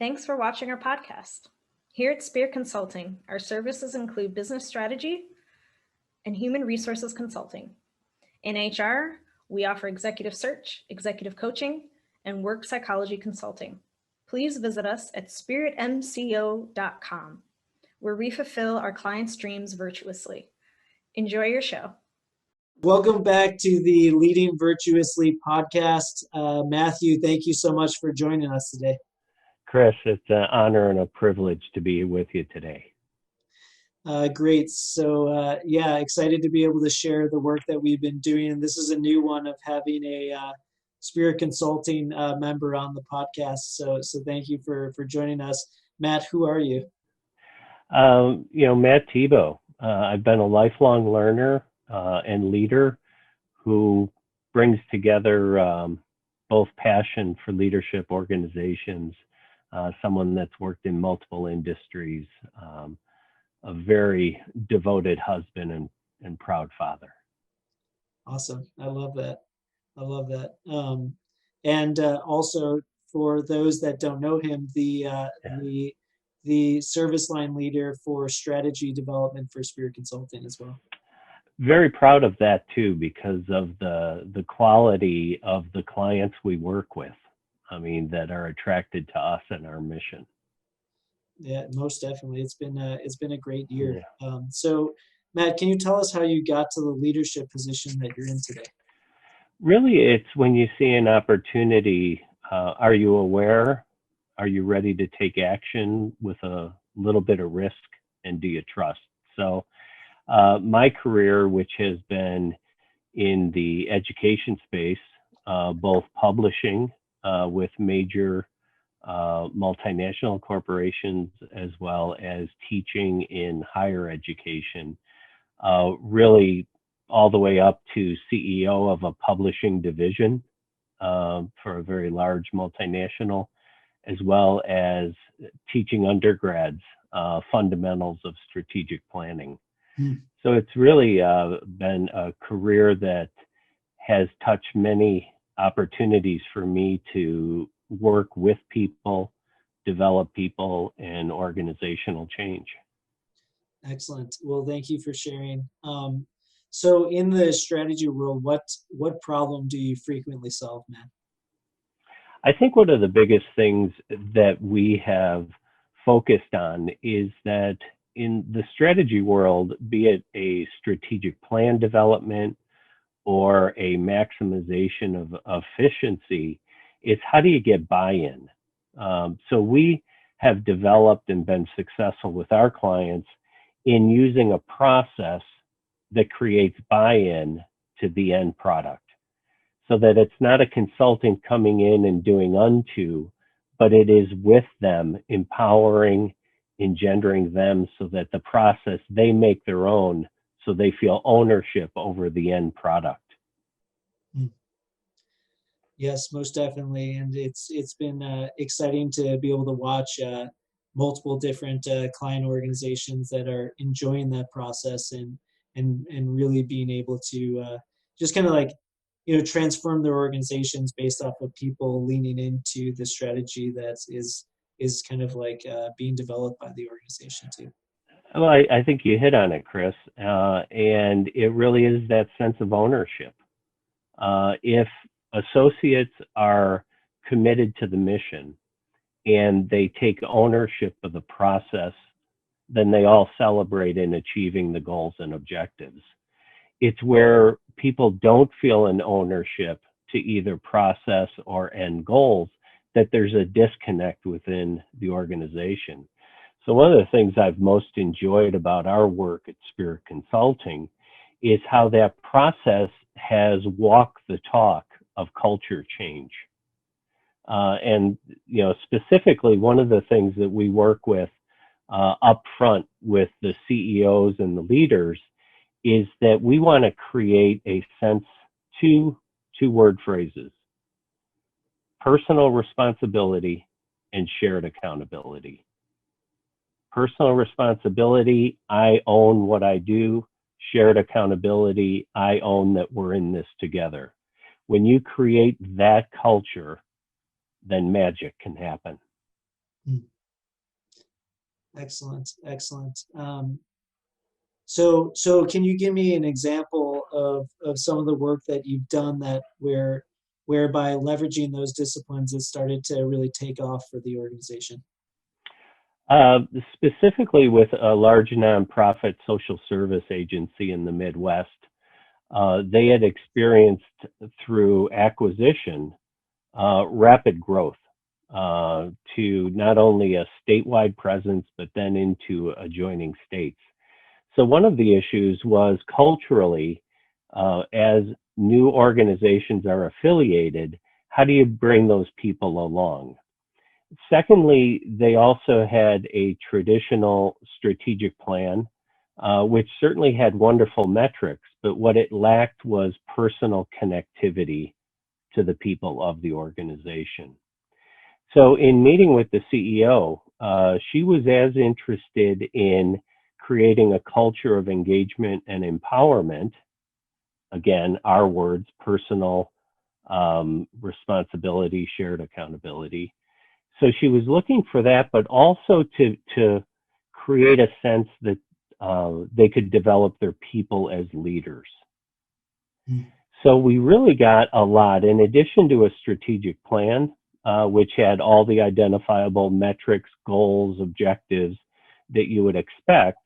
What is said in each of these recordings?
Thanks for watching our podcast. Here at Spirit Consulting, our services include business strategy and human resources consulting. In HR, we offer executive search, executive coaching, and work psychology consulting. Please visit us at spiritmco.com, where we fulfill our clients' dreams virtuously. Enjoy your show. Welcome back to the Leading Virtuously podcast. Matthew, thank you so much for joining us today. Chris, it's an honor and a privilege to be with you today. Great. So, excited to be able to share the work that we've been doing. And this is a new one of having a Spirit Consulting member on the podcast. So thank you for joining us. Matt, who are you? Matt Thibeau. I've been a lifelong learner and leader who brings together both passion for leadership organizations, someone that's worked in multiple industries, a very devoted husband and proud father. Awesome. I love that. And also for those that don't know him, the service line leader for strategy development for Spirit Consulting as well. Very proud of that too, because of the quality of the clients we work with. That are attracted to us and our mission. Yeah, most definitely. It's been a great year. Yeah. So, Matt, can you tell us how you got to the leadership position that you're in today? Really, it's when you see an opportunity. Are you aware? Are you ready to take action with a little bit of risk? And do you trust? So, my career, which has been in the education space, both publishing with major multinational corporations, as well as teaching in higher education, really all the way up to CEO of a publishing division for a very large multinational, as well as teaching undergrads fundamentals of strategic planning. So it's really been a career that has touched many opportunities for me to work with people, develop people, and organizational change. Excellent. Well, thank you for sharing. So in the strategy world, what problem do you frequently solve, Matt? I think one of the biggest things that we have focused on is that in the strategy world, be it a strategic plan development or a maximization of efficiency, it's how do you get buy-in? So we have developed and been successful with our clients in using a process that creates buy-in to the end product, so that it's not a consultant coming in and doing unto, but it is with them, empowering, engendering them so that the process they make their own, so they feel ownership over the end product. Yes, most definitely. And it's been exciting to be able to watch multiple different client organizations that are enjoying that process and really being able to just kind of like, transform their organizations based off of people leaning into the strategy that is kind of like being developed by the organization too. Well, I think you hit on it, Chris. And it really is that sense of ownership. If associates are committed to the mission and they take ownership of the process, then they all celebrate in achieving the goals and objectives. It's where people don't feel an ownership to either process or end goals that there's a disconnect within the organization. So one of the things I've most enjoyed about our work at Spirit Consulting is how that process has walked the talk of culture change. And specifically, one of the things that we work with up front with the CEOs and the leaders is that we want to create a sense, two word phrases: personal responsibility and shared accountability. Personal responsibility, I own what I do. Shared accountability, I own that we're in this together. When you create that culture, then magic can happen. Mm. Excellent, excellent. So can you give me an example of some of the work that you've done that whereby leveraging those disciplines has started to really take off for the organization? Uh, Specifically with a large nonprofit social service agency in the Midwest, they had experienced through acquisition rapid growth to not only a statewide presence, but then into adjoining states. So one of the issues was culturally, as new organizations are affiliated, how do you bring those people along? Secondly, they also had a traditional strategic plan, which certainly had wonderful metrics, but what it lacked was personal connectivity to the people of the organization. So, in meeting with the CEO, she was as interested in creating a culture of engagement and empowerment. Again, our words, personal responsibility, shared accountability. So she was looking for that, but also to create a sense that they could develop their people as leaders. Mm. So we really got a lot, in addition to a strategic plan, which had all the identifiable metrics, goals, objectives that you would expect.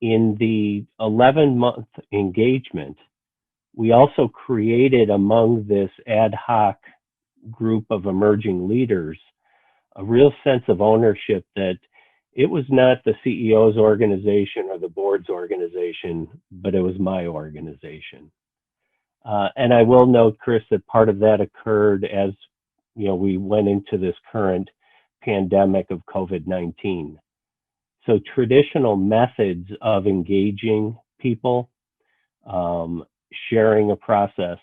In the 11-month engagement, we also created among this ad hoc group of emerging leaders a real sense of ownership that it was not the CEO's organization or the board's organization, but it was my organization. And I will note, Chris, that part of that occurred as we went into this current pandemic of COVID-19. So traditional methods of engaging people, sharing a process,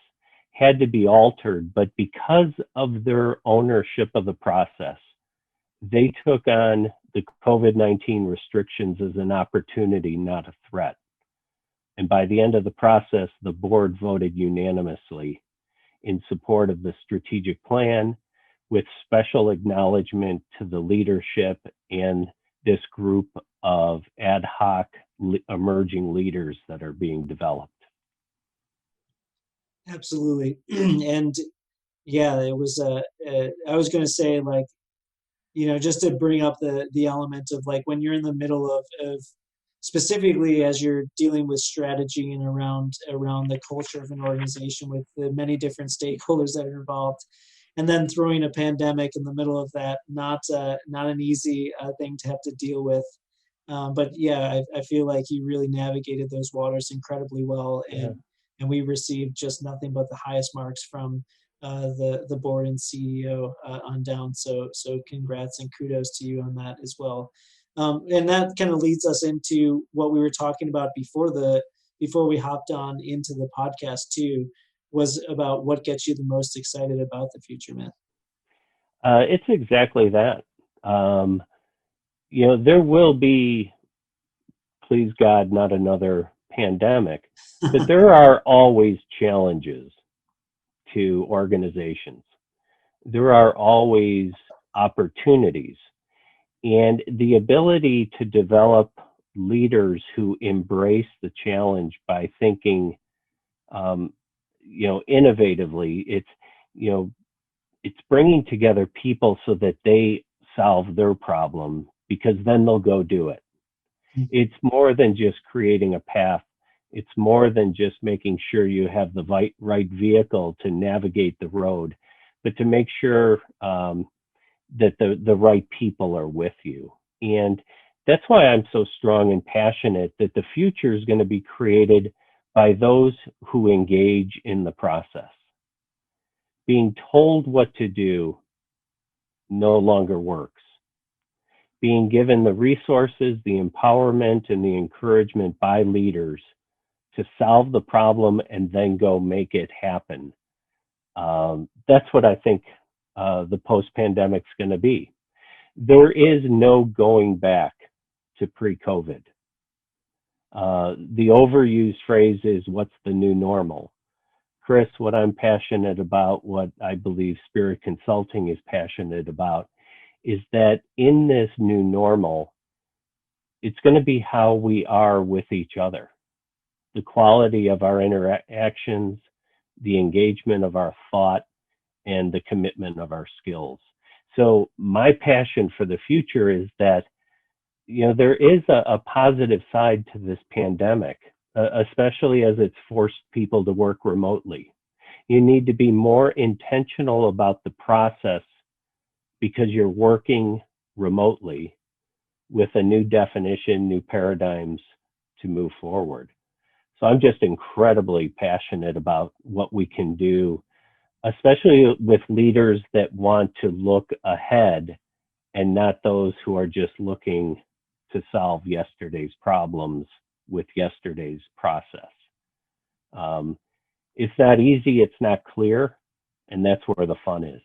had to be altered, but because of their ownership of the process, they took on the COVID-19 restrictions as an opportunity, not a threat. And by the end of the process, the board voted unanimously in support of the strategic plan, with special acknowledgement to the leadership and this group of ad hoc emerging leaders that are being developed. Absolutely. And yeah, it was I was going to say, like, just to bring up the element of, like, when you're in the middle of specifically as you're dealing with strategy and around the culture of an organization with the many different stakeholders that are involved, and then throwing a pandemic in the middle of that, not an easy thing to have to deal with. But yeah, I feel like you really navigated those waters incredibly well, Yeah. and we received just nothing but the highest marks from the board and CEO on down. So congrats and kudos to you on that as well. And that kind of leads us into what we were talking about before we hopped on into the podcast too, was about what gets you the most excited about the future, man. It's exactly that. There will be, please God, not another pandemic, but there are always challenges to organizations. There are always opportunities, and the ability to develop leaders who embrace the challenge by thinking, innovatively. You know, it's bringing together people so that they solve their problem, because then they'll go do it. It's more than just creating a path. It's more than just making sure you have the right vehicle to navigate the road, but to make sure that the right people are with you. And that's why I'm so strong and passionate that the future is going to be created by those who engage in the process. Being told what to do no longer works. Being given the resources, the empowerment, and the encouragement by leaders to solve the problem and then go make it happen. That's what I think the post-pandemic is going to be. There is no going back to pre-COVID. The overused phrase is, what's the new normal? Chris, what I'm passionate about, what I believe Spirit Consulting is passionate about, is that in this new normal, it's going to be how we are with each other, the quality of our interactions, the engagement of our thought, and the commitment of our skills. So my passion for the future is that, there is a positive side to this pandemic, especially as it's forced people to work remotely. You need to be more intentional about the process because you're working remotely with a new definition, new paradigms to move forward. So I'm just incredibly passionate about what we can do, especially with leaders that want to look ahead and not those who are just looking to solve yesterday's problems with yesterday's process. It's not easy, it's not clear, and that's where the fun is.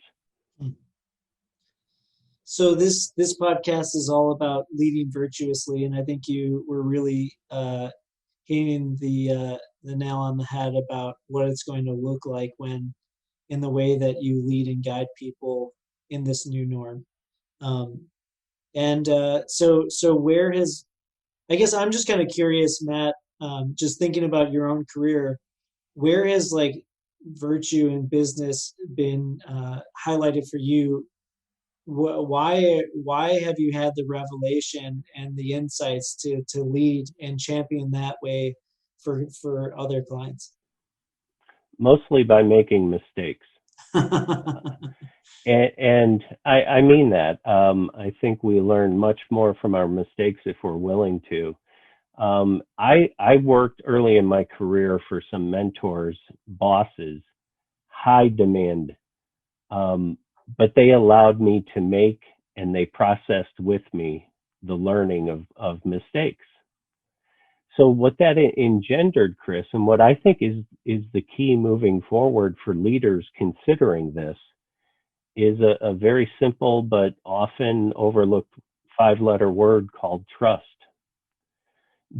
So this podcast is all about leading virtuously, and I think you were really hitting the nail on the head about what it's going to look like when in the way that you lead and guide people in this new norm. Um, and so where has, I guess I'm just kind of curious, Matt, just thinking about your own career, where has like virtue in business been highlighted for you? Why have you had the revelation and the insights to lead and champion that way for other clients? Mostly by making mistakes. And I mean that. I think we learn much more from our mistakes if we're willing to. I worked early in my career for some mentors, bosses, high demand, but they allowed me to make and they processed with me the learning of mistakes. So what that engendered, Chris, and what I think is the key moving forward for leaders considering this is a very simple but often overlooked 5-letter word called trust.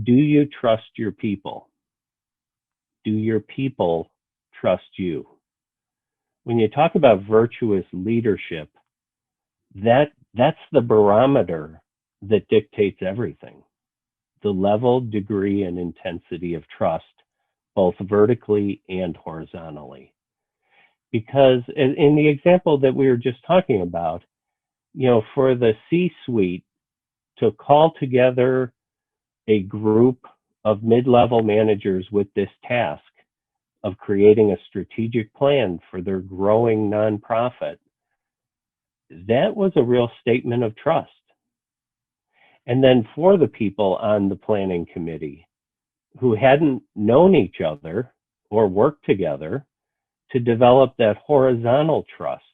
Do you trust your people? Do your people trust you? When you talk about virtuous leadership, that's the barometer that dictates everything. The level, degree, and intensity of trust, both vertically and horizontally. Because in the example that we were just talking about, for the C-suite to call together a group of mid-level managers with this task of creating a strategic plan for their growing nonprofit, that was a real statement of trust. And then for the people on the planning committee who hadn't known each other or worked together to develop that horizontal trust,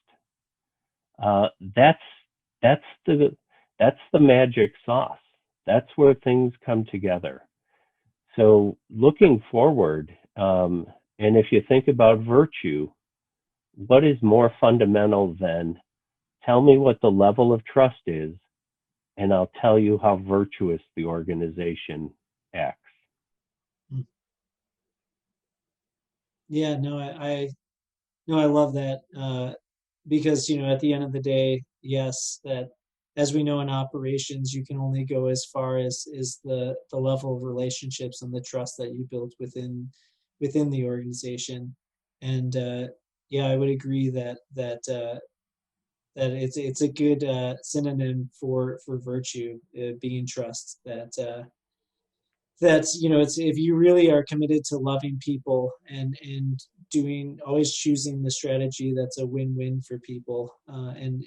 that's that's the magic sauce. That's where things come together. So looking forward, and if you think about virtue, what is more fundamental than tell me what the level of trust is, and I'll tell you how virtuous the organization acts. Yeah, no, I love that because at the end of the day, yes, that as we know in operations, you can only go as far as is the level of relationships and the trust that you build within the organization. And yeah, I would agree that it's a good synonym for virtue, being trust. That's it's if you really are committed to loving people and doing always choosing the strategy that's a win-win for people, and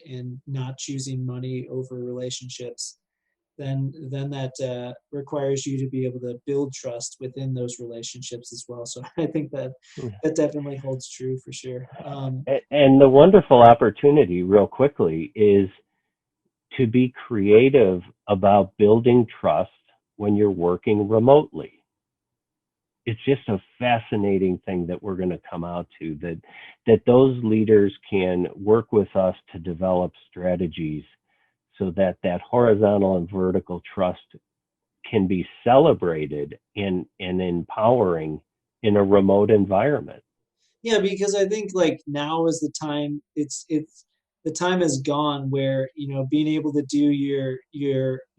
not choosing money over relationships, then that requires you to be able to build trust within those relationships as well. So I think that definitely holds true for sure. And the wonderful opportunity, real quickly, is to be creative about building trust when you're working remotely. It's just a fascinating thing that we're going to come out to, that those leaders can work with us to develop strategies so that horizontal and vertical trust can be celebrated and empowering in a remote environment. Yeah, because I think like now is the time. It's the time has gone where, being able to do your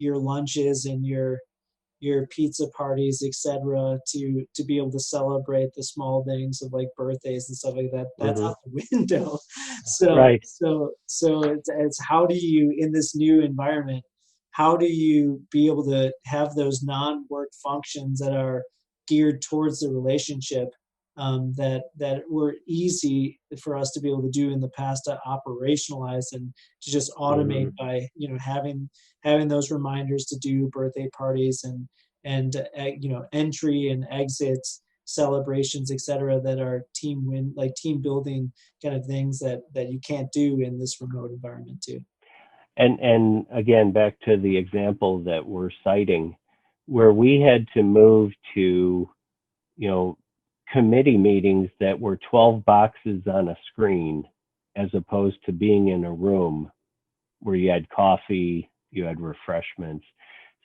lunches and your pizza parties, etc., to be able to celebrate the small things of like birthdays and stuff like that, that's Hmm. out the window. So Right. it's how do you, in this new environment, how do you be able to have those non-work functions that are geared towards the relationship, that were easy for us to be able to do in the past, to operationalize and to just automate Hmm. by, having those reminders to do birthday parties and entry and exits celebrations, etc., that are team building kind of things that you can't do in this remote environment too. And again, back to the example that we're citing, where we had to move to, you know, committee meetings that were 12 boxes on a screen, as opposed to being in a room where you had coffee, you had refreshments.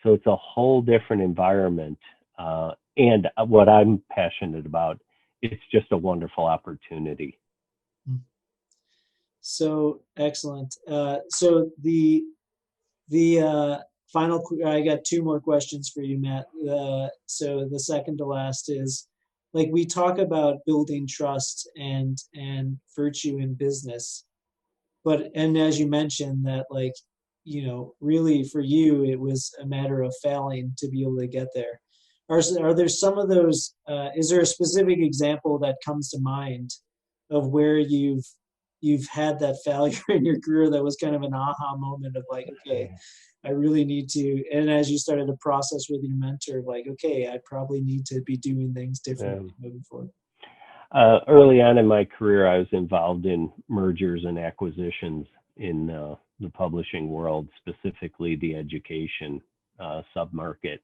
So it's a whole different environment. And what I'm passionate about, it's just a wonderful opportunity. So excellent. So the I got two more questions for you, Matt. So the second to last is, like, we talk about building trust and virtue in business, but and as you mentioned that, like, really for you it was a matter of failing to be able to get there. Are there some of those, is there a specific example that comes to mind of where you've had that failure in your career that was kind of an aha moment of like, okay, I really need to, and as you started to process with your mentor, like, okay, I probably need to be doing things differently Um, moving forward. Early on in my career, I was involved in mergers and acquisitions in the publishing world, specifically the education submarket.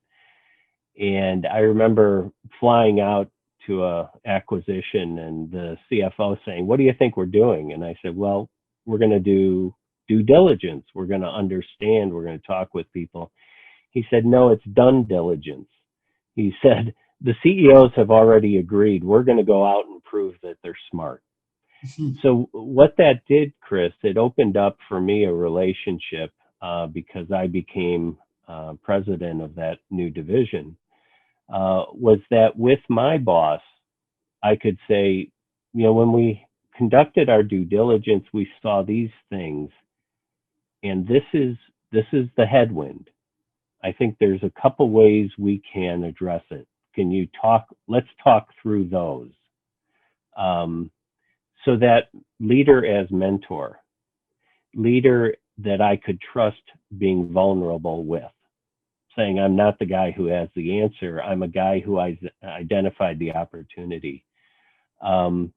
And I remember flying out to a acquisition and the CFO saying, "What do you think we're doing?" And I said, "Well, we're going to do due diligence. We're going to understand. We're going to talk with people." He said, "No, it's done diligence." He said, "The CEOs have already agreed. We're going to go out and prove that they're smart." So what that did, Chris, it opened up for me a relationship, because I became president of that new division, was that with my boss, I could say, when we conducted our due diligence, we saw these things, and this is the headwind. I think there's a couple ways we can address it. Can you talk? Let's talk through those. Um, so that leader as mentor, leader that I could trust being vulnerable with, saying I'm not the guy who has the answer. I'm a guy who identified the opportunity. Um,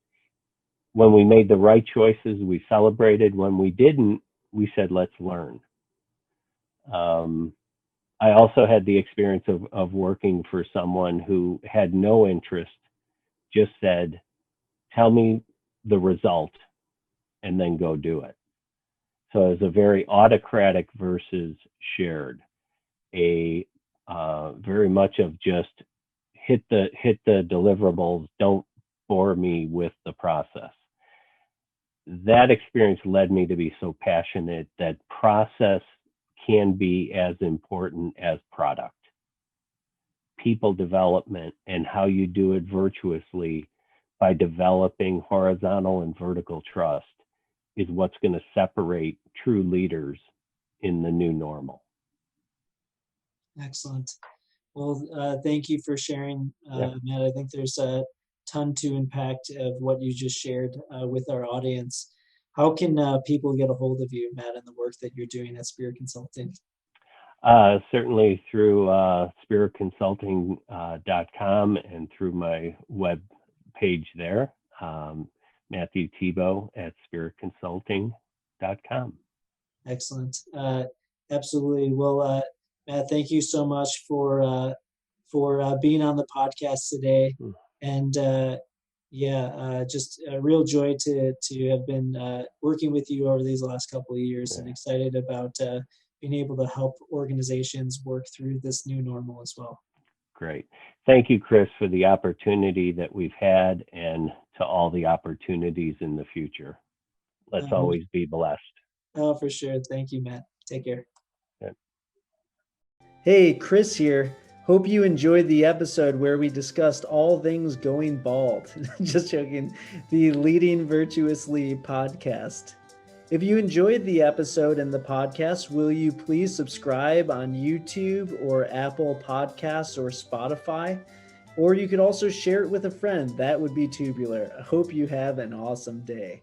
when we made the right choices, we celebrated. When we didn't, we said, let's learn. Um, I also had the experience of working for someone who had no interest, just said, tell me the result and then go do it. So it was a very autocratic versus shared, a very much of just hit the deliverables, don't bore me with the process. That experience led me to be so passionate that process can be as important as product. People development and how you do it virtuously by developing horizontal and vertical trust is what's going to separate true leaders in the new normal. Excellent. Well, thank you for sharing, Yeah. Matt. I think there's a ton to impact of what you just shared with our audience. How can people get a hold of you, Matt, and the work that you're doing at Spirit Consulting? Certainly through spiritconsulting.com and through my web page there, Matthew Thibeau at spiritconsulting.com. Excellent. Absolutely. Well, Matt, thank you so much for being on the podcast today, and just a real joy to have been working with you over these last couple of years, and excited about being able to help organizations work through this new normal as well. Great. Thank you, Chris, for the opportunity that we've had and to all the opportunities in the future. Let's always be blessed. Oh, for sure. Thank you, Matt. Take care. Yeah. Hey, Chris here. Hope you enjoyed the episode where we discussed all things going bald. Just joking. The Leading Virtuously podcast. If you enjoyed the episode and the podcast, will you please subscribe on YouTube or Apple Podcasts or Spotify? Or you could also share it with a friend. That would be tubular. I hope you have an awesome day.